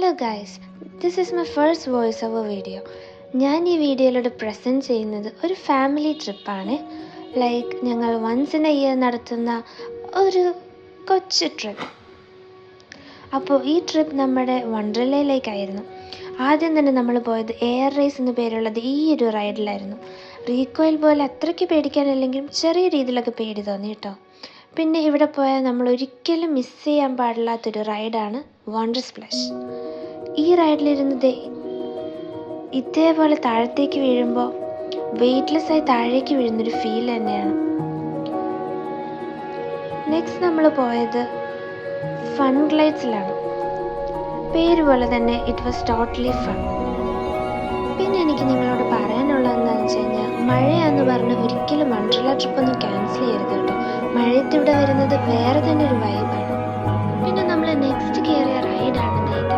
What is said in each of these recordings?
Hello guys, this is my first voice over video. ഞാൻ ഈ വീഡിയോയിലൂടെ പ്രസൻറ്റ് ചെയ്യുന്നത് ഒരു ഫാമിലി ട്രിപ്പാണ്. ലൈക്ക് ഞങ്ങൾ വൺസ് ഇൻ എ ഇയർ നടത്തുന്ന ഒരു കൊച്ചു ട്രിപ്പ്. അപ്പോൾ ഈ ട്രിപ്പ് നമ്മുടെ വണ്ടർലയിലേക്കായിരുന്നു. ആദ്യം തന്നെ നമ്മൾ പോയത് എയർ റേസ് എന്ന് പേരുള്ളത് ഈ ഒരു റൈഡിലായിരുന്നു. റീകോയിൽ പോലെ അത്രയ്ക്ക് പേടിക്കാനില്ലെങ്കിലും ചെറിയ രീതിയിലൊക്കെ പേടി തോന്നി കേട്ടോ. പിന്നെ ഇവിടെ പോയാൽ നമ്മൾ ഒരിക്കലും മിസ് ചെയ്യാൻ പാടില്ലാത്തൊരു റൈഡാണ് വണ്ടർ സ്പ്ലാഷ്. ഈ റൈഡിലിരുന്നത് ഇതേപോലെ താഴത്തേക്ക് വീഴുമ്പോൾ വെയ്റ്റ്ലെസ്സായി താഴേക്ക് വീഴുന്നൊരു ഫീൽ തന്നെയാണ്. നെക്സ്റ്റ് നമ്മൾ പോയത് ഫൺ ഗ്ലൈഡ്സിലാണ്. പേര് പോലെ തന്നെ ഇറ്റ് വാസ് ടോട്ടലി ഫൺ. പിന്നെ എനിക്ക് നിങ്ങളോട് പറയാനുള്ളത് എന്താണെന്ന് വെച്ച് കഴിഞ്ഞാൽ, മഴയാന്ന് പറഞ്ഞ് ഒരിക്കലും വണ്ടർല ട്രിപ്പൊന്നും ക്യാൻസൽ ചെയ്യരുത് കേട്ടോ. മഴയത്ത് ഇവിടെ വരുന്നത് വേറെ തന്നെ ഒരു വൈബാണ്. പിന്നെ നമ്മൾ നെക്സ്റ്റ് കയറിയ റൈഡാണ് ഇത്.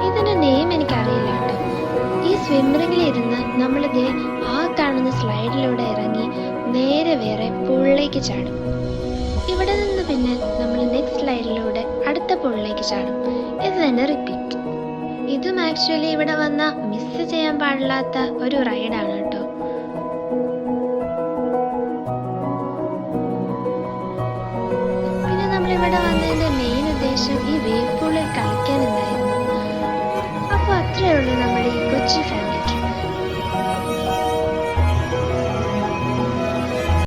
ഇതിൻ്റെ നെയിം എനിക്കറിയില്ല കേട്ടോ. ഈ സ്വിമ്മറിങ്ങിലിരുന്ന് നമ്മളിത് ആ കാണുന്ന സ്ലൈഡിലൂടെ ഇറങ്ങി നേരെ വേറെ പൂളിലേക്ക് ചാടും. ഇവിടെ നിന്ന് പിന്നെ നമ്മൾ നെക്സ്റ്റ് സ്ലൈഡിലൂടെ അടുത്ത പൂളിലേക്ക് ചാടും. ഇത് തന്നെ റിപ്പീറ്റ്. ഇതും ആക്ച്വലി ഇവിടെ വന്നാൽ മിസ് ചെയ്യാൻ പാടില്ലാത്ത ഒരു റൈഡാണ് കേട്ടോ.